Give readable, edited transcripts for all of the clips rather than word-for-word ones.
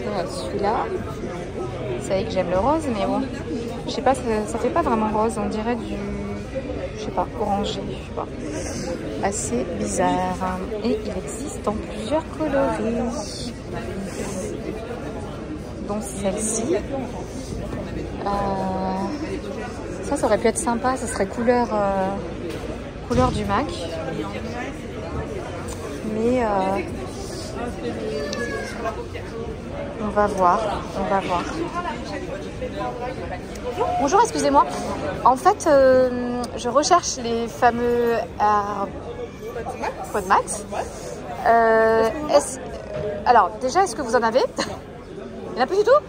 Voilà, celui-là. Vous savez que j'aime le rose, mais bon, je sais pas, ça fait pas vraiment rose, on dirait du, je sais pas, orangé, je sais pas. Assez bizarre. Et il existe en plusieurs coloris. Dont celle-ci. Ça aurait pu être sympa, ça serait couleur du MAC. Mais on va voir, Bonjour, excusez-moi. En fait, je recherche les fameux Podmax. Alors, déjà, est-ce que vous en avez? Il n'y en a plus du tout?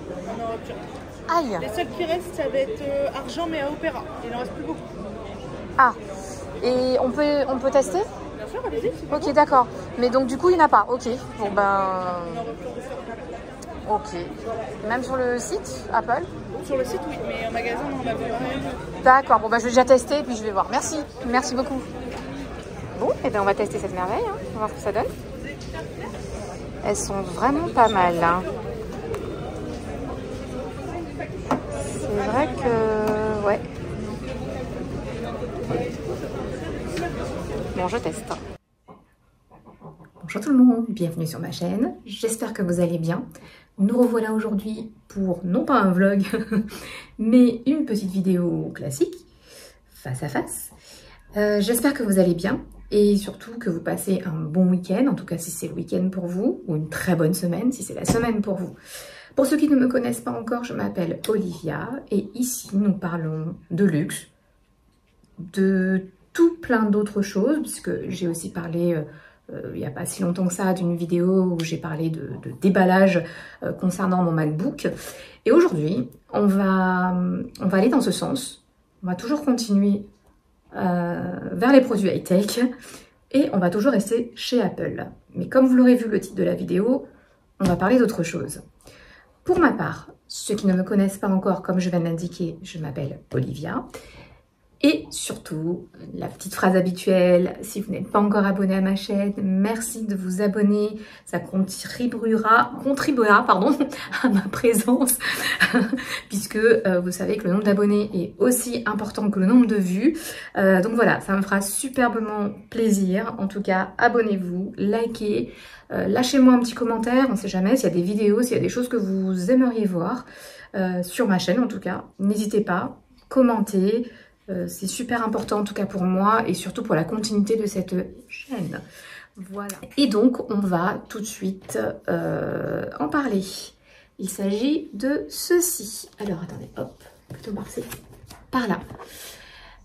Aïe. Les seuls qui restent, ça va être argent, mais à opéra. Il n'en reste plus beaucoup. Ah. Et on peut tester? Bien sûr, allez-y. Ok, d'accord. Mais donc, du coup, il n'y en a pas. Ok. Bon, ben... Ok. Même sur le site Apple? Sur le site, oui. Mais en magasin, on en a pas. D'accord. Bon, ben, je vais déjà tester et puis je vais voir. Merci. Merci beaucoup. Bon, et ben on va tester cette merveille. Hein. On va voir ce que ça donne. Elles sont vraiment pas mal. Hein. C'est vrai que... Ouais. Bon, je teste. Bonjour tout le monde, bienvenue sur ma chaîne. J'espère que vous allez bien. Nous revoilà aujourd'hui pour, non pas un vlog, mais une petite vidéo classique, face à face. J'espère que vous allez bien et surtout que vous passez un bon week-end, en tout cas si c'est le week-end pour vous, ou une très bonne semaine si c'est la semaine pour vous. Pour ceux qui ne me connaissent pas encore, je m'appelle Olivia et ici nous parlons de luxe, de tout plein d'autres choses, puisque j'ai aussi parlé il n'y a pas si longtemps que ça d'une vidéo où j'ai parlé de déballage concernant mon MacBook. Et aujourd'hui, on va aller dans ce sens. On va toujours continuer vers les produits high-tech et on va toujours rester chez Apple. Mais comme vous l'aurez vu le titre de la vidéo, on va parler d'autre chose. Pour ma part, ceux qui ne me connaissent pas encore, comme je viens de l'indiquer, je m'appelle Olivia. Et surtout, la petite phrase habituelle, si vous n'êtes pas encore abonné à ma chaîne, merci de vous abonner, ça contribuera à ma présence, puisque vous savez que le nombre d'abonnés est aussi important que le nombre de vues. Donc voilà, ça me fera superbement plaisir. En tout cas, abonnez-vous, likez, lâchez-moi un petit commentaire, on ne sait jamais s'il y a des vidéos, s'il y a des choses que vous aimeriez voir sur ma chaîne en tout cas. N'hésitez pas, commentez. C'est super important en tout cas pour moi et surtout pour la continuité de cette chaîne. Voilà. Et donc on va tout de suite en parler. Il s'agit de ceci. Alors attendez, hop, plutôt marcher par là.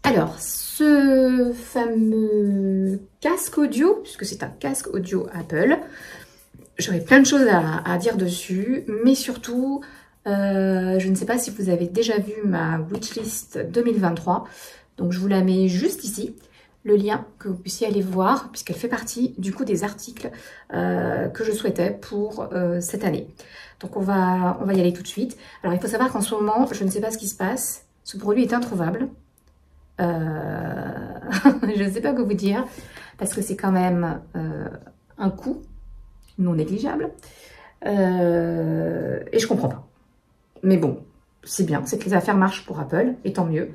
Alors ce fameux casque audio, puisque c'est un casque audio Apple, j'aurais plein de choses à dire dessus, mais surtout... je ne sais pas si vous avez déjà vu ma wishlist 2023, donc je vous la mets juste ici, le lien que vous puissiez aller voir, puisqu'elle fait partie du coup des articles que je souhaitais pour cette année. Donc on va y aller tout de suite. Alors il faut savoir qu'en ce moment, je ne sais pas ce qui se passe, ce produit est introuvable. Je ne sais pas quoi vous dire, parce que c'est quand même un coût non négligeable, et je comprends pas. Mais bon, c'est bien, c'est que les affaires marchent pour Apple, et tant mieux.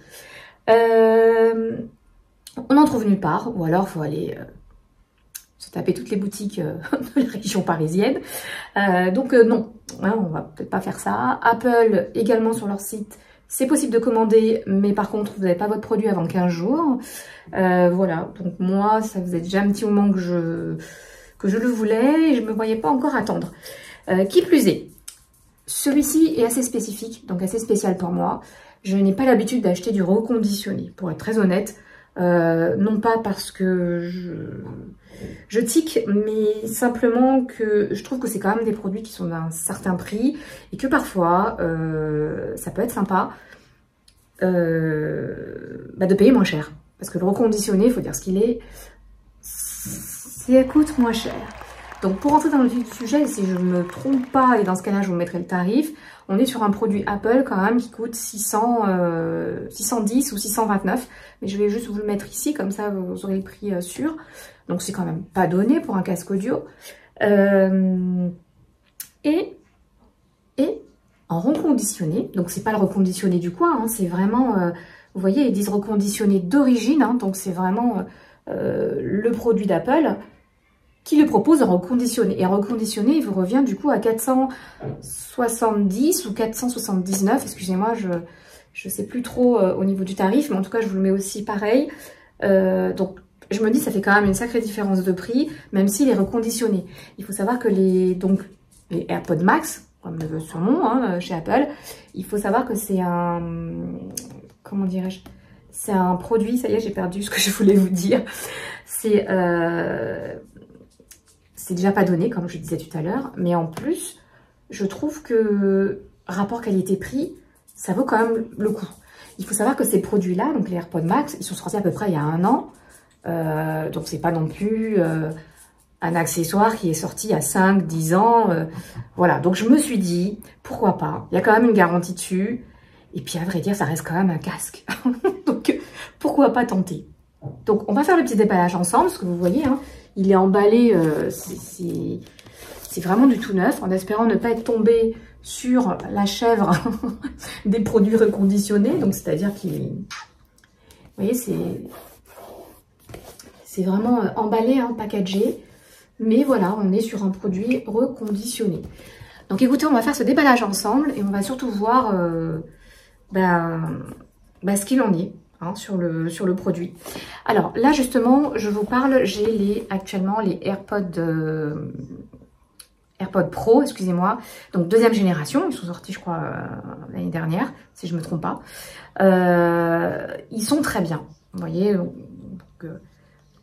On n'en trouve nulle part, ou alors il faut aller se taper toutes les boutiques de la région parisienne. Donc non, hein, on va peut-être pas faire ça. Apple, également sur leur site, c'est possible de commander, mais par contre, vous n'avez pas votre produit avant 15 jours. Voilà, donc moi, ça faisait déjà un petit moment que je le voulais, et je ne me voyais pas encore attendre. Qui plus est, celui-ci est assez spécifique, donc assez spécial pour moi. Je n'ai pas l'habitude d'acheter du reconditionné, pour être très honnête. Non pas parce que je tique, mais simplement que je trouve que c'est quand même des produits qui sont d'un certain prix et que parfois, ça peut être sympa de payer moins cher. Parce que le reconditionné, il faut dire ce qu'il est, ça coûte moins cher. Donc pour rentrer dans le vif du sujet, si je ne me trompe pas, et dans ce cas-là je vous mettrai le tarif, on est sur un produit Apple quand même qui coûte 610 ou 629. Mais je vais juste vous le mettre ici, comme ça vous aurez le prix sûr. Donc c'est quand même pas donné pour un casque audio. Et en reconditionné, donc c'est pas le reconditionné du coin, hein, c'est vraiment, vous voyez, ils disent reconditionné d'origine, hein, donc c'est vraiment le produit d'Apple qui le propose en reconditionné. Et en reconditionné, il vous revient du coup à 470 ou 479, excusez-moi, je sais plus trop au niveau du tarif, mais en tout cas, je vous le mets aussi pareil. Donc, je me dis, ça fait quand même une sacrée différence de prix, même s'il est reconditionné. Il faut savoir que les AirPods Max, comme le veut son nom, hein, chez Apple, il faut savoir que c'est un... Comment dirais-je? C'est un produit, ça y est, j'ai perdu ce que je voulais vous dire. C'est déjà pas donné, comme je disais tout à l'heure, mais en plus, je trouve que rapport qualité-prix, ça vaut quand même le coup. Il faut savoir que ces produits-là, donc les AirPods Max, ils sont sortis à peu près il y a 1 an. Donc c'est pas non plus un accessoire qui est sorti à 5-10 ans. Voilà, donc je me suis dit, pourquoi pas? Il y a quand même une garantie dessus. Et puis à vrai dire, ça reste quand même un casque. Donc pourquoi pas tenter? Donc on va faire le petit déballage ensemble, parce que vous voyez, hein, il est emballé, c'est vraiment du tout neuf, en espérant ne pas être tombé sur la chèvre des produits reconditionnés. Donc c'est-à-dire qu'il... Vous voyez, c'est vraiment emballé, hein, packagé. Mais voilà, on est sur un produit reconditionné. Donc écoutez, on va faire ce déballage ensemble et on va surtout voir ce qu'il en est, hein, sur le produit. Alors là justement, je vous parle, j'ai actuellement les AirPods Pro, excusez-moi. Donc 2e génération, ils sont sortis je crois l'année dernière, si je ne me trompe pas. Ils sont très bien, vous voyez, vous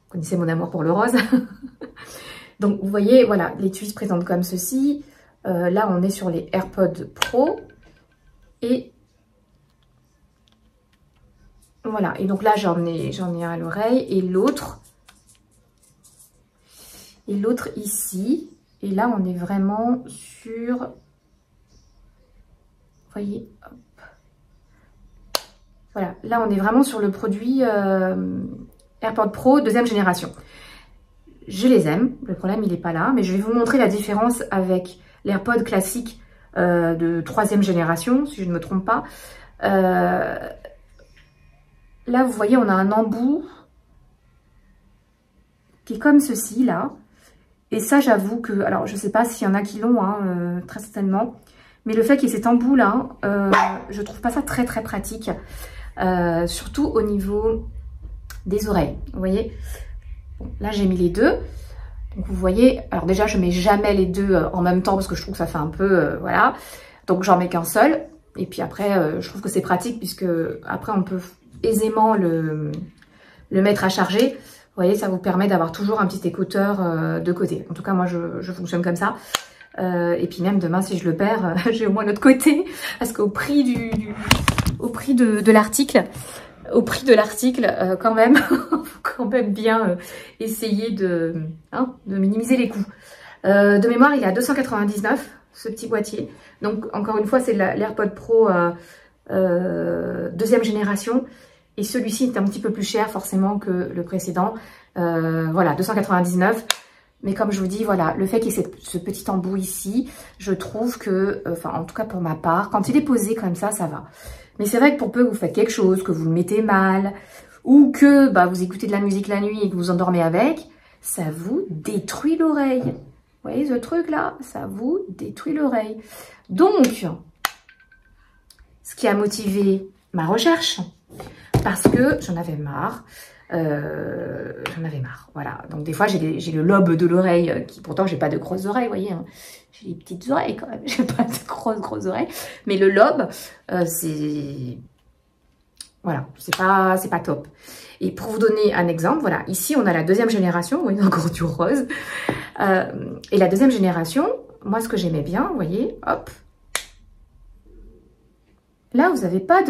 connaissez mon amour pour le rose. Donc vous voyez, voilà, l'étui se présente comme ceci. Là on est sur les AirPods Pro. Et voilà, et donc là j'en ai un à l'oreille et l'autre ici. Et là on est vraiment sur, vous voyez, hop. Voilà, là on est vraiment sur le produit AirPods Pro 2e génération. Je les aime, le problème il n'est pas là, mais je vais vous montrer la différence avec l'AirPod classique de 3e génération, si je ne me trompe pas. Là, vous voyez, on a un embout qui est comme ceci, là. Et ça, j'avoue que... Alors, je ne sais pas s'il y en a qui l'ont, hein, très certainement. Mais le fait qu'il y ait cet embout-là, je trouve pas ça très, très pratique. Surtout au niveau des oreilles, vous voyez. Bon, là, j'ai mis les deux. Donc, vous voyez... Alors, déjà, je mets jamais les deux en même temps parce que je trouve que ça fait un peu... voilà. Donc, j'en mets qu'un seul. Et puis après, je trouve que c'est pratique puisque après, on peut... aisément le mettre à charger. Vous voyez, ça vous permet d'avoir toujours un petit écouteur de côté. En tout cas, moi, je fonctionne comme ça. Et puis même demain, si je le perds, j'ai au moins l'autre côté. Parce qu'au prix de l'article, quand même, faut quand même bien essayer de minimiser les coûts. De mémoire, il est à 299, ce petit boîtier. Donc, encore une fois, c'est l'AirPod Pro 2e génération. Et celui-ci est un petit peu plus cher forcément que le précédent. Voilà, 299. Mais comme je vous dis, voilà, le fait qu'il y ait ce petit embout ici, je trouve que, enfin en tout cas pour ma part, quand il est posé comme ça va. Mais c'est vrai que pour peu que vous faites quelque chose, que vous le mettez mal, ou que vous écoutez de la musique la nuit et que vous endormez avec, ça vous détruit l'oreille. Vous voyez ce truc là, ça vous détruit l'oreille. Donc, ce qui a motivé ma recherche, parce que j'en avais marre. Voilà. Donc des fois j'ai le lobe de l'oreille qui, pourtant j'ai pas de grosses oreilles, vous voyez, hein. J'ai des petites oreilles quand même, j'ai pas de grosses oreilles, mais le lobe, c'est, voilà, c'est pas top. Et pour vous donner un exemple, voilà, ici on a la 2e génération, vous voyez, encore du rose, et la 2e génération, moi ce que j'aimais bien, vous voyez, hop. Là, vous n'avez pas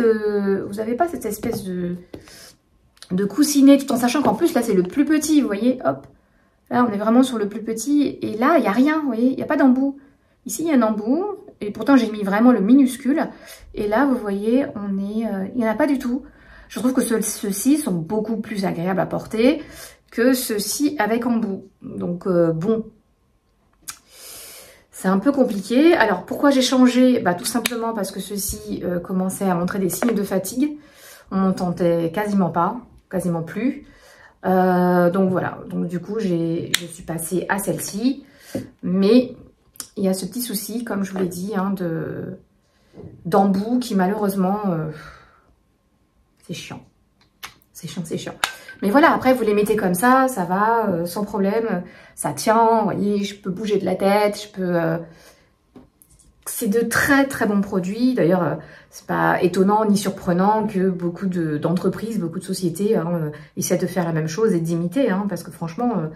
cette espèce de coussinet, tout en sachant qu'en plus, là, c'est le plus petit, vous voyez, hop. Là, on est vraiment sur le plus petit, et là, il n'y a rien, vous voyez, il n'y a pas d'embout. Ici, il y a un embout, et pourtant, j'ai mis vraiment le minuscule. Et là, vous voyez, il n'y en a pas du tout. Je trouve que ceux-ci sont beaucoup plus agréables à porter que ceux-ci avec embout. Donc, bon, c'est un peu compliqué. Alors, pourquoi j'ai changé? Bah, tout simplement parce que ceci commençait à montrer des signes de fatigue. On m'entendait quasiment pas, quasiment plus. Donc voilà, donc du coup, je suis passée à celle-ci. Mais il y a ce petit souci, comme je vous l'ai dit, hein, d'embout qui malheureusement, c'est chiant. C'est chiant, c'est chiant. Mais voilà, après, vous les mettez comme ça va, sans problème. Ça tient, vous voyez, je peux bouger de la tête, je peux... C'est de très très bons produits. D'ailleurs, c'est pas étonnant ni surprenant que beaucoup d'entreprises, beaucoup de sociétés essaient de faire la même chose et d'imiter, hein, parce que franchement,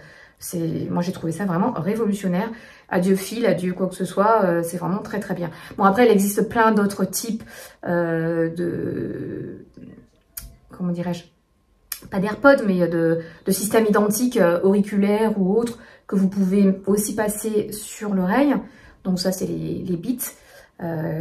moi j'ai trouvé ça vraiment révolutionnaire. Adieu fil, adieu quoi que ce soit, c'est vraiment très très bien. Bon, après, il existe plein d'autres types comment dirais-je, pas d'AirPods, mais de systèmes identiques auriculaires ou autres que vous pouvez aussi passer sur l'oreille. Donc ça, c'est les Beats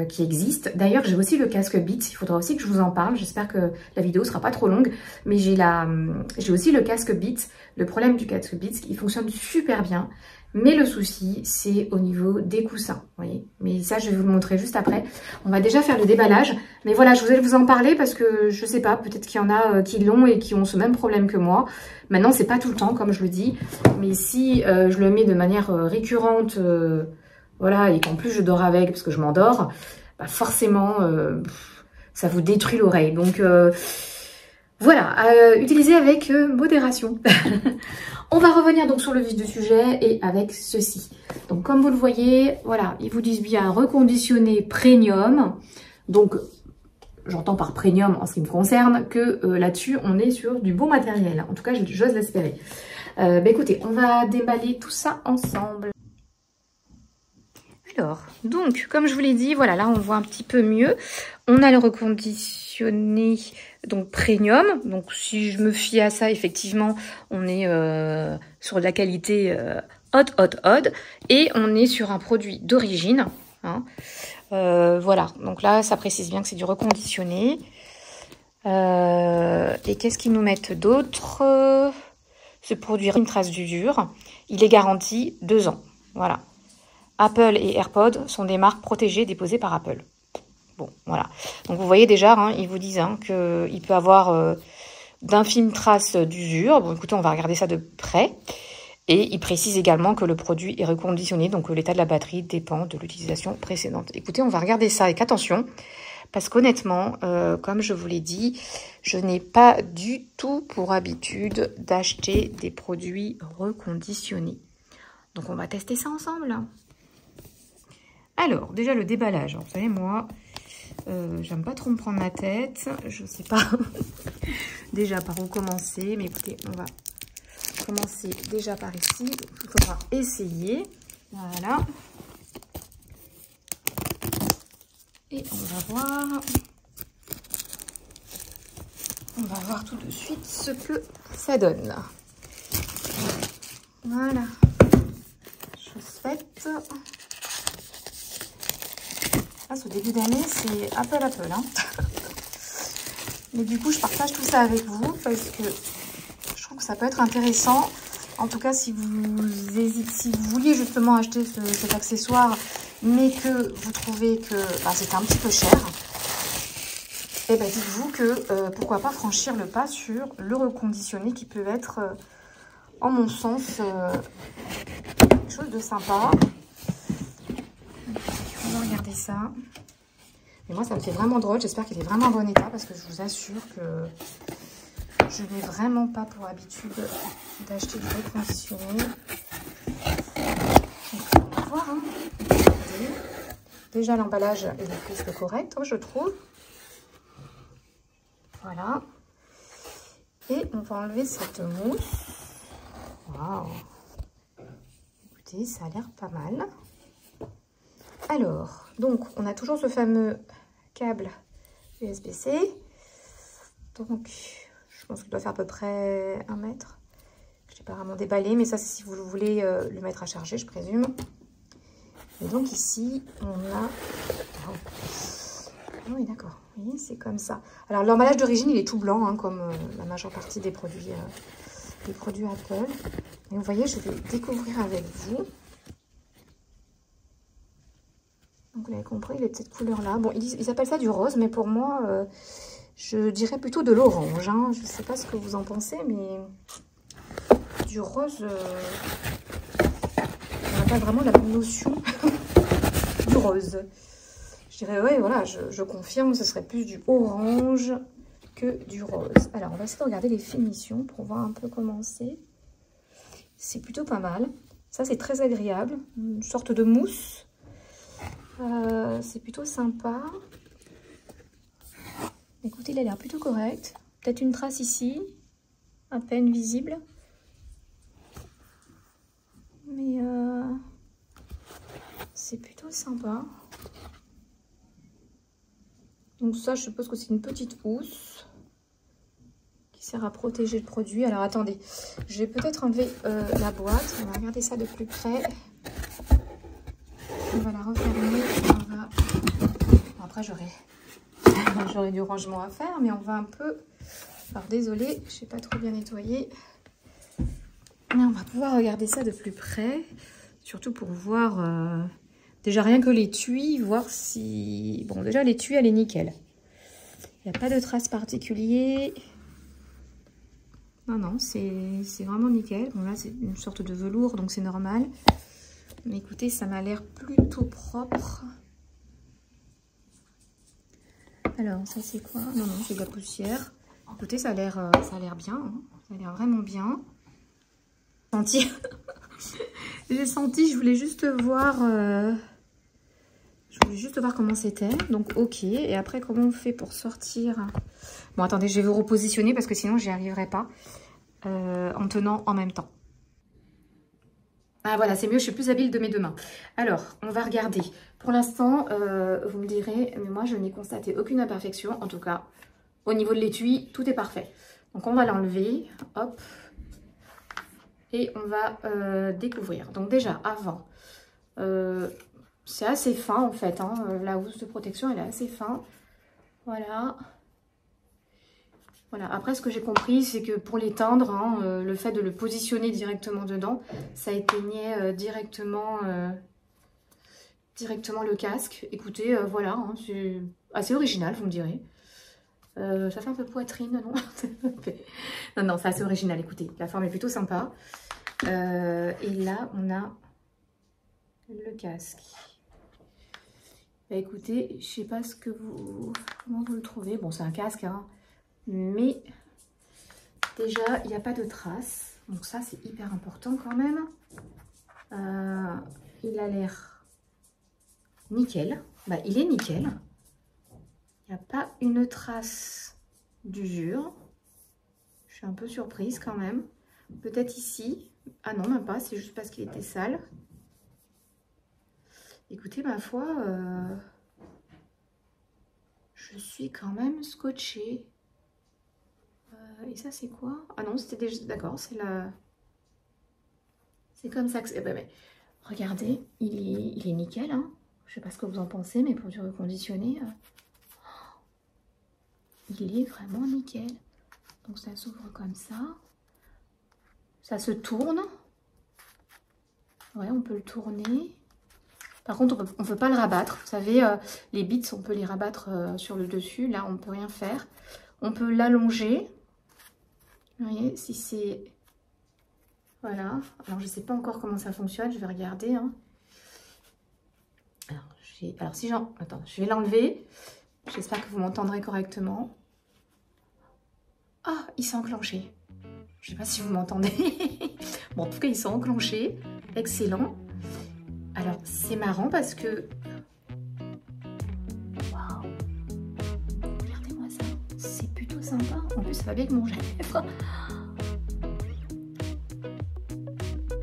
qui existent. D'ailleurs, j'ai aussi le casque Beats. Il faudra aussi que je vous en parle. J'espère que la vidéo sera pas trop longue. Mais j'ai aussi le casque Beats. Le problème du casque Beats, il fonctionne super bien. Mais le souci, c'est au niveau des coussins. Vous voyez. Mais ça, je vais vous le montrer juste après. On va déjà faire le déballage. Mais voilà, je voulais vous en parler parce que je sais pas, peut-être qu'il y en a qui l'ont et qui ont ce même problème que moi. Maintenant, c'est pas tout le temps, comme je le dis. Mais si je le mets de manière récurrente... voilà, et qu'en plus je dors avec parce que je m'endors, bah forcément, ça vous détruit l'oreille. Donc voilà, utilisez avec modération. On va revenir donc sur le vif du sujet et avec ceci. Donc comme vous le voyez, voilà, ils vous disent bien reconditionné premium. Donc j'entends par premium en ce qui me concerne que là-dessus on est sur du bon matériel. En tout cas, j'ose l'espérer. Bah écoutez, on va déballer tout ça ensemble. Alors, donc, comme je vous l'ai dit, voilà, là, on voit un petit peu mieux. On a le reconditionné, donc, premium. Donc, si je me fie à ça, effectivement, on est sur de la qualité haute. Et on est sur un produit d'origine. Hein. Voilà, donc là, ça précise bien que c'est du reconditionné. Et qu'est-ce qu'ils nous mettent d'autre? Ce produit une trace d'usure. Il est garanti 2 ans. Voilà. Apple et AirPods sont des marques protégées déposées par Apple. Bon, voilà. Donc, vous voyez déjà, hein, ils vous disent hein, qu'il peut avoir d'infimes traces d'usure. Bon, écoutez, on va regarder ça de près. Et ils précisent également que le produit est reconditionné, donc l'état de la batterie dépend de l'utilisation précédente. Écoutez, on va regarder ça avec attention, parce qu'honnêtement, comme je vous l'ai dit, je n'ai pas du tout pour habitude d'acheter des produits reconditionnés. Donc, on va tester ça ensemble. Alors, déjà le déballage. Alors, vous savez, moi, j'aime pas trop me prendre la tête. Je sais pas déjà par où commencer. Mais écoutez, on va commencer déjà par ici. Il faudra essayer. Voilà. Et on va voir. On va voir tout de suite ce que ça donne. Voilà. Chose faite. Ah, ce début d'année, c'est Apple. Hein. Mais du coup, je partage tout ça avec vous parce que je trouve que ça peut être intéressant. En tout cas, si vous vouliez justement acheter cet accessoire, mais que vous trouvez que c'est un petit peu cher, eh ben, dites-vous que pourquoi pas franchir le pas sur le reconditionné qui peut être, en mon sens, quelque chose de sympa. On va regarder ça. Mais moi, ça me fait vraiment drôle. J'espère qu'il est vraiment en bon état parce que je vous assure que je n'ai vraiment pas pour habitude d'acheter du reconditionné. On va voir. Hein. Déjà, l'emballage est presque correct, hein, je trouve. Voilà. Et on va enlever cette mousse. Waouh. Écoutez, ça a l'air pas mal. Alors, donc, on a toujours ce fameux câble USB-C. Donc, je pense qu'il doit faire à peu près 1 mètre. Je n'ai pas vraiment déballé, mais ça, c'est si vous voulez le mettre à charger, je présume. Et donc, ici, on a... Oh. Oui, d'accord. Vous voyez, c'est comme ça. Alors, l'emballage d'origine, il est tout blanc, hein, comme la majeure partie des produits Apple. Et vous voyez, je vais découvrir avec vous. vous l'avez compris, il est de cette couleur-là. Bon, ils appellent ça du rose, mais pour moi, je dirais plutôt de l'orange. Hein. Je ne sais pas ce que vous en pensez, mais du rose, on n'a pas vraiment la notion du rose. Je dirais, ouais, voilà, je confirme, ce serait plus du orange que du rose. Alors, on va essayer de regarder les finitions pour voir un peu comment c'est. C'est plutôt pas mal. Ça, c'est très agréable. Une sorte de mousse. C'est plutôt sympa. Écoutez, il a l'air plutôt correct. Peut-être une trace ici, à peine visible. Mais c'est plutôt sympa. Donc ça, je suppose que c'est une petite housse qui sert à protéger le produit. Alors attendez, je vais peut-être enlever la boîte. On va regarder ça de plus près. On va la refermer. Après, j'aurai du rangement à faire, mais on va un peu... Alors désolée, je n'ai pas trop bien nettoyé. Mais on va pouvoir regarder ça de plus près. Surtout pour voir... Déjà, rien que l'étui, voir si... Bon, déjà, l'étui, elle est nickel. Il n'y a pas de traces particulières. Non, non, c'est vraiment nickel. Bon, là, c'est une sorte de velours, donc c'est normal. Mais écoutez, ça m'a l'air plutôt propre. Alors, ça, c'est quoi? Non, non, c'est de la poussière. Écoutez, ça a l'air bien. Hein. Ça a l'air vraiment bien. Senti. J'ai senti, je voulais juste voir... Je voulais juste voir comment c'était. Donc, ok. Et après, comment on fait pour sortir? Bon, attendez, je vais vous repositionner parce que sinon, j'y arriverai pas en tenant en même temps. Ah, voilà, c'est mieux. Je suis plus habile de mes deux mains. Alors, on va regarder. Pour l'instant, vous me direz, mais moi, je n'ai constaté aucune imperfection. En tout cas, au niveau de l'étui, tout est parfait. Donc, on va l'enlever. Hop. Et on va découvrir. Donc, déjà, avant... c'est assez fin en fait, hein. La housse de protection elle est assez fin. Voilà. Voilà. Après ce que j'ai compris c'est que pour l'éteindre, hein, le fait de le positionner directement dedans, ça éteignait directement le casque. Écoutez, voilà, hein, c'est assez original vous me direz. Ça fait un peu poitrine, non? Non, non, c'est assez original, écoutez. La forme est plutôt sympa. Et là on a le casque. Bah écoutez, je sais pas comment vous le trouvez. Bon, c'est un casque, hein, mais déjà, il n'y a pas de traces. Donc ça, c'est hyper important quand même. Il a l'air nickel. Bah, il est nickel. Il n'y a pas une trace d'usure. Je suis un peu surprise quand même. Peut-être ici. Ah non, même pas. C'est juste parce qu'il était sale. Écoutez, ma foi, je suis quand même scotchée. Et ça, c'est quoi? Ah non, c'était déjà... D'accord, c'est la... C'est comme ça que c'est... mais regardez, il est nickel, hein. Je sais pas ce que vous en pensez, mais pour du reconditionné, il est vraiment nickel. Donc ça s'ouvre comme ça. Ça se tourne. Ouais, on peut le tourner. Par contre, on ne peut pas le rabattre. Vous savez, les bits, on peut les rabattre sur le dessus. Là, on ne peut rien faire. On peut l'allonger. Vous voyez, si c'est... Voilà. Alors, je ne sais pas encore comment ça fonctionne. Je vais regarder. Hein. Alors, si j'en... Attends, je vais l'enlever. J'espère que vous m'entendrez correctement. Ah, il s'est enclenché. Je ne sais pas si vous m'entendez. Bon, en tout cas, ils sont enclenchés. Excellent. Alors, c'est marrant parce que... Waouh! Regardez-moi ça. C'est plutôt sympa. En plus, ça va bien avec mon gèvre.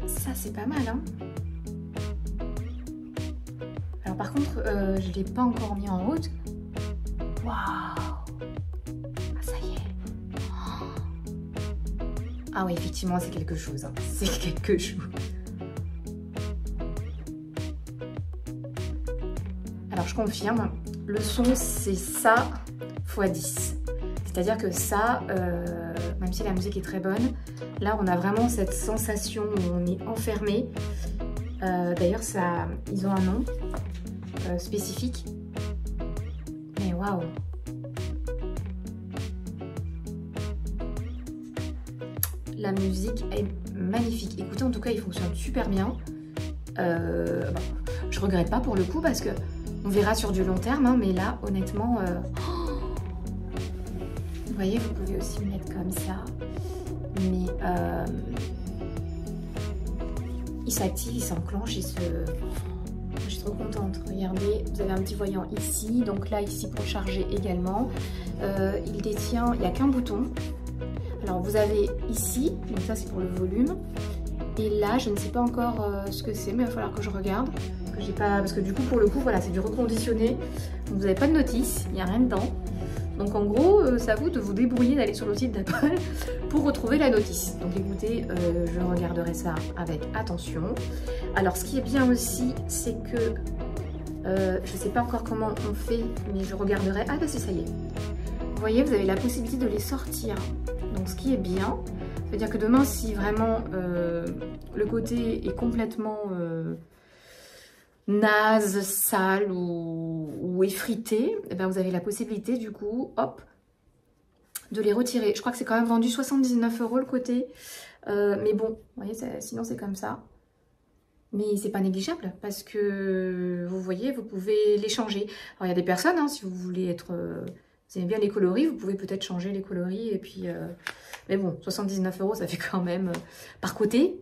Ça, c'est pas mal, hein? Alors, par contre, je ne l'ai pas encore mis en route. Waouh! Ah, ça y est. Ah oui, effectivement, c'est quelque chose. Hein. C'est quelque chose. Alors, je confirme, le son, c'est ça x 10. C'est-à-dire que ça, même si la musique est très bonne, là, on a vraiment cette sensation où on est enfermé. D'ailleurs, ils ont un nom. spécifique. Mais waouh! La musique est magnifique. Écoutez, en tout cas, il fonctionne super bien. Je regrette pas pour le coup parce que on verra sur du long terme, hein, mais là, honnêtement, vous voyez, vous pouvez aussi le mettre comme ça. Mais il s'active, il s'enclenche, il se... Je suis trop contente. Regardez, vous avez un petit voyant ici, donc là, ici pour charger également. Il détient, il n'y a qu'un bouton. Alors vous avez ici, donc ça c'est pour le volume. Et là, je ne sais pas encore ce que c'est, mais il va falloir que je regarde. Parce que du coup, pour le coup, voilà, c'est du reconditionné. Donc vous n'avez pas de notice, il n'y a rien dedans. Donc en gros, c'est à vous de vous débrouiller d'aller sur le site d'Apple pour retrouver la notice. Donc écoutez, je regarderai ça avec attention. Alors ce qui est bien aussi, c'est que je ne sais pas encore comment on fait, mais je regarderai. Ah bah si, ça y est. Vous voyez, vous avez la possibilité de les sortir. Donc ce qui est bien, c'est-à-dire que demain, si vraiment le côté est complètement naze, sale ou effrité, eh ben vous avez la possibilité du coup, hop, de les retirer. Je crois que c'est quand même vendu 79 € le côté. Mais bon, vous voyez, sinon c'est comme ça. Mais c'est pas négligeable parce que vous voyez, vous pouvez les changer. Alors il y a des personnes, hein, si vous voulez être... vous aimez bien les coloris, vous pouvez peut-être changer les coloris. Et puis, mais bon, 79 €, ça fait quand même... par côté,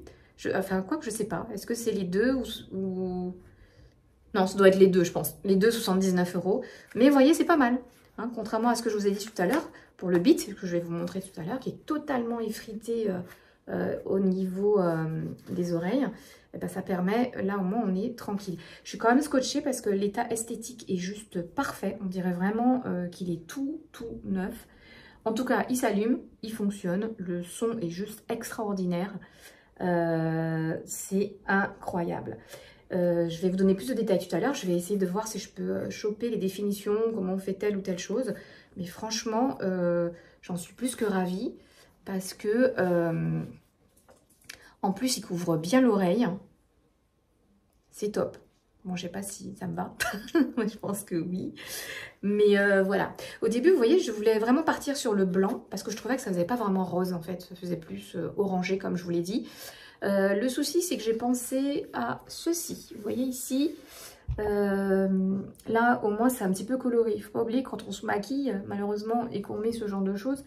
enfin, quoi que je sais pas. Est-ce que c'est les deux ou... Non, ça doit être les deux, je pense. Les deux, 79 €. Mais vous voyez, c'est pas mal. Hein, contrairement à ce que je vous ai dit tout à l'heure, pour le Beat, que je vais vous montrer tout à l'heure, qui est totalement effrité au niveau des oreilles. Et ben, ça permet, là au moins on est tranquille. Je suis quand même scotchée parce que l'état esthétique est juste parfait. On dirait vraiment qu'il est tout neuf. En tout cas, il s'allume, il fonctionne. Le son est juste extraordinaire. C'est incroyable. Je vais vous donner plus de détails tout à l'heure. Je vais essayer de voir si je peux choper les définitions, comment on fait telle ou telle chose. Mais franchement, j'en suis plus que ravie parce que... en plus, il couvre bien l'oreille. C'est top. Bon, je sais pas si ça me va. Moi, je pense que oui. Mais voilà. Au début, vous voyez, je voulais vraiment partir sur le blanc parce que je trouvais que ça faisait pas vraiment rose, en fait. Ça faisait plus orangé, comme je vous l'ai dit. Le souci, c'est que j'ai pensé à ceci. Vous voyez ici, là, au moins, c'est un petit peu coloré. Il faut pas oublier, quand on se maquille, malheureusement, et qu'on met ce genre de choses,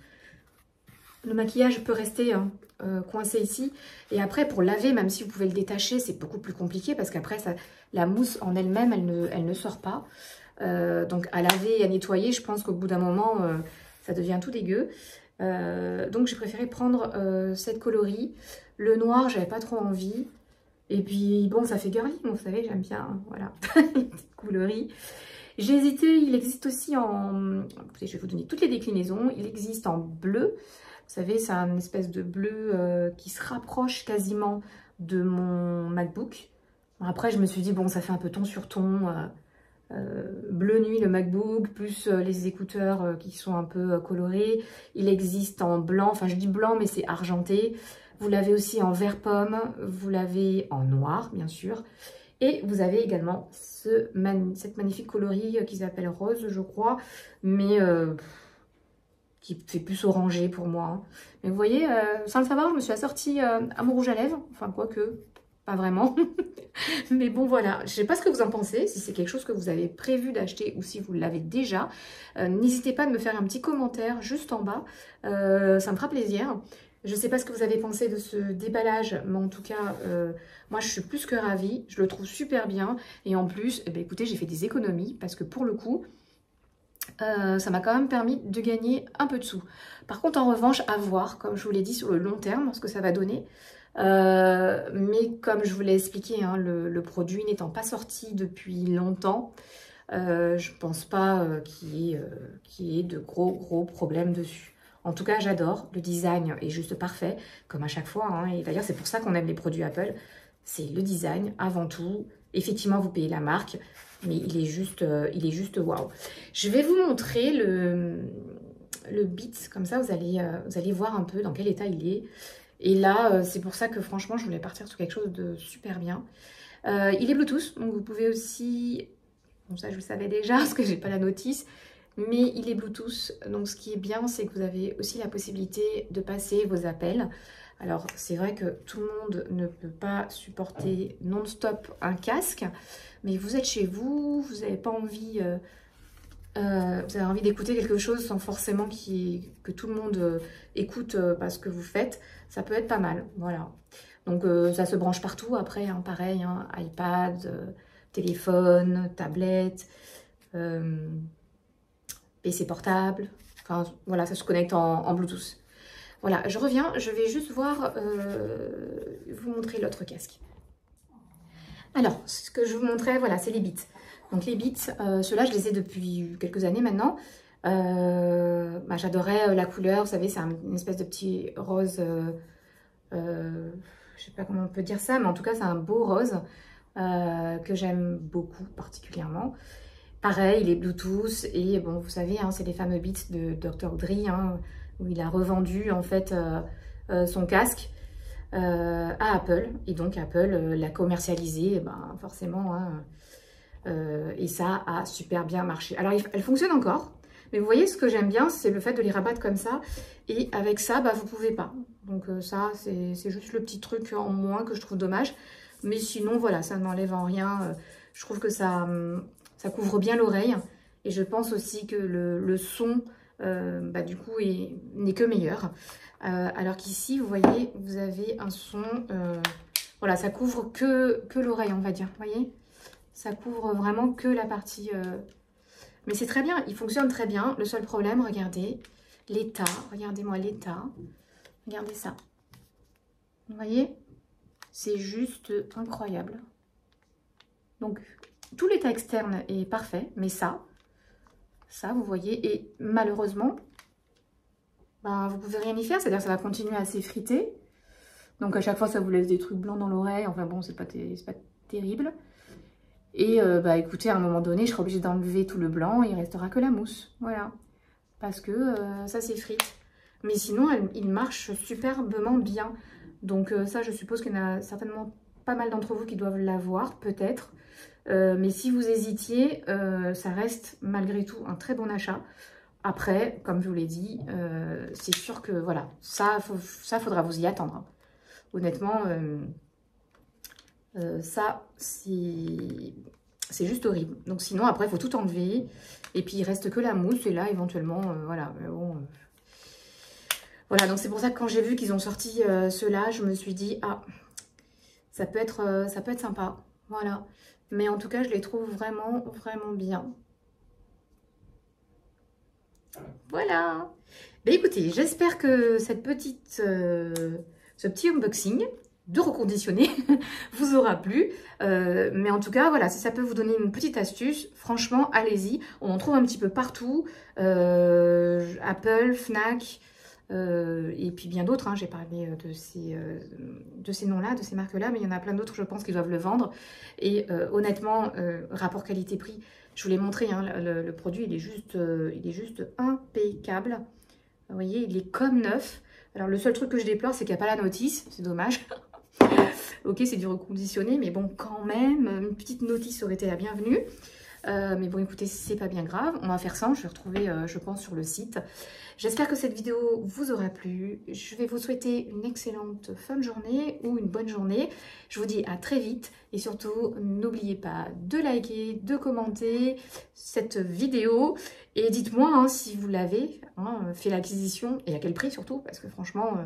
le maquillage peut rester coincé ici. Et après, pour laver, même si vous pouvez le détacher, c'est beaucoup plus compliqué parce qu'après, la mousse en elle-même, elle ne sort pas. Donc, à laver et à nettoyer, je pense qu'au bout d'un moment, ça devient tout dégueu. Donc, j'ai préféré prendre cette coloris. Le noir, j'avais pas trop envie. Et puis, bon, ça fait girly. Donc, vous savez, j'aime bien, hein, voilà, les petites coloris. J'ai hésité, il existe aussi en... Écoutez, je vais vous donner toutes les déclinaisons. Il existe en bleu. Vous savez, c'est un espèce de bleu qui se rapproche quasiment de mon MacBook. Après, je me suis dit, bon, ça fait un peu ton sur ton. Bleu nuit, le MacBook, plus les écouteurs qui sont un peu colorés. Il existe en blanc, enfin je dis blanc, mais c'est argenté. Vous l'avez aussi en vert pomme, vous l'avez en noir, bien sûr. Et vous avez également cette magnifique coloris qui s'appelle rose, je crois, mais... qui fait plus orangé pour moi. Hein. Mais vous voyez, sans le savoir, je me suis assortie à mon rouge à lèvres. Enfin, quoique, pas vraiment. Mais bon, voilà. Je ne sais pas ce que vous en pensez, si c'est quelque chose que vous avez prévu d'acheter ou si vous l'avez déjà. N'hésitez pas à me faire un petit commentaire juste en bas. Ça me fera plaisir. Je ne sais pas ce que vous avez pensé de ce déballage, mais en tout cas, moi, je suis plus que ravie. Je le trouve super bien. Et en plus, eh bien, écoutez, j'ai fait des économies parce que pour le coup... ça m'a quand même permis de gagner un peu de sous. Par contre, en revanche, à voir, comme je vous l'ai dit, sur le long terme, ce que ça va donner. Mais comme je vous l'ai expliqué, hein, le produit n'étant pas sorti depuis longtemps, je pense pas qu'il y ait de gros problèmes dessus. En tout cas, j'adore. Le design est juste parfait, comme à chaque fois. Hein, et d'ailleurs, c'est pour ça qu'on aime les produits Apple. C'est le design avant tout. Effectivement, vous payez la marque, mais il est juste waouh. Je vais vous montrer le Beats, comme ça vous allez voir un peu dans quel état il est. Et là, c'est pour ça que franchement, je voulais partir sur quelque chose de super bien. Il est Bluetooth, donc vous pouvez aussi Bon, ça, je le savais déjà parce que j'ai pas la notice. Mais il est Bluetooth. Donc, ce qui est bien, c'est que vous avez aussi la possibilité de passer vos appels. Alors, c'est vrai que tout le monde ne peut pas supporter non-stop un casque. Mais vous êtes chez vous, vous n'avez pas envie... vous avez envie d'écouter quelque chose sans forcément que tout le monde écoute ce que vous faites. Ça peut être pas mal. Voilà. Donc, ça se branche partout. Après, hein, pareil, hein, iPad, téléphone, tablette... PC portable, enfin voilà, ça se connecte en Bluetooth. Voilà, je reviens, je vais juste voir, vous montrer l'autre casque. Alors, ce que je vous montrais, voilà, c'est les Beats. Donc les Beats, ceux-là, je les ai depuis quelques années maintenant. J'adorais la couleur, vous savez, c'est une espèce de petit rose, je sais pas comment on peut dire ça, mais en tout cas, c'est un beau rose que j'aime beaucoup particulièrement. Pareil, il est Bluetooth et bon, vous savez, hein, c'est les fameux Beats de Dr. Dre, hein, où il a revendu en fait son casque à Apple. Et donc Apple l'a commercialisé, ben, forcément, hein, et ça a super bien marché. Alors, elle fonctionne encore, mais vous voyez, ce que j'aime bien, c'est le fait de les rabattre comme ça. Et avec ça, bah, vous pouvez pas. Donc ça, c'est juste le petit truc en moins que je trouve dommage. Mais sinon, voilà, ça n'enlève en rien. Je trouve que ça couvre bien l'oreille. Et je pense aussi que le son, du coup, n'est que meilleur. Alors qu'ici, vous voyez, vous avez un son... voilà, ça couvre que l'oreille, on va dire. Vous voyez, ça couvre vraiment que la partie... Mais c'est très bien, il fonctionne très bien. Le seul problème, regardez, l'état. Regardez-moi l'état. Regardez ça. Vous voyez, c'est juste incroyable. Donc... tout l'état externe est parfait, mais ça, vous voyez, et malheureusement, ben, vous ne pouvez rien y faire, c'est-à-dire que ça va continuer à s'effriter. Donc à chaque fois, ça vous laisse des trucs blancs dans l'oreille, enfin bon, c'est pas terrible. Et écoutez, à un moment donné, je serai obligée d'enlever tout le blanc, et il restera que la mousse, voilà. Parce que ça s'effrite. Mais sinon, il marche superbement bien. Donc ça, je suppose qu'il y en a certainement pas mal d'entre vous qui doivent l'avoir, peut-être. Mais si vous hésitiez, ça reste malgré tout un très bon achat. Après, comme je vous l'ai dit, c'est sûr que voilà, ça faudra vous y attendre. Honnêtement, ça, c'est juste horrible. Donc sinon, après, il faut tout enlever. Et puis, il reste que la mousse. Et là, éventuellement, voilà. Mais bon, voilà, donc c'est pour ça que quand j'ai vu qu'ils ont sorti ceux-là, je me suis dit, ah, ça peut être sympa. Voilà. Mais en tout cas, je les trouve vraiment, vraiment bien. Voilà. Ben écoutez, j'espère que ce petit unboxing de reconditionner vous aura plu. Mais en tout cas, voilà, si ça peut vous donner une petite astuce, franchement, allez-y. On en trouve un petit peu partout. Apple, Fnac... et puis bien d'autres, hein, j'ai parlé de ces noms-là, de ces marques-là, mais il y en a plein d'autres, je pense, qui doivent le vendre. Et honnêtement, rapport qualité-prix, je vous l'ai montré, hein, le produit, il est juste impeccable. Vous voyez, il est comme neuf. Alors le seul truc que je déplore, c'est qu'il n'y a pas la notice, c'est dommage. Ok, c'est du reconditionné, mais bon, quand même, une petite notice aurait été la bienvenue. Mais bon, écoutez, c'est pas bien grave. On va faire ça. Je vais retrouver, je pense, sur le site. J'espère que cette vidéo vous aura plu. Je vais vous souhaiter une excellente fin de journée ou une bonne journée. Je vous dis à très vite. Et surtout, n'oubliez pas de liker, de commenter cette vidéo. Et dites-moi hein, si vous l'avez fait l'acquisition et à quel prix surtout. Parce que franchement,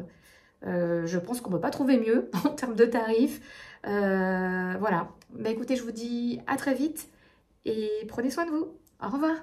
je pense qu'on ne peut pas trouver mieux en termes de tarifs. Voilà. Bah, écoutez, je vous dis à très vite. Et prenez soin de vous. Au revoir.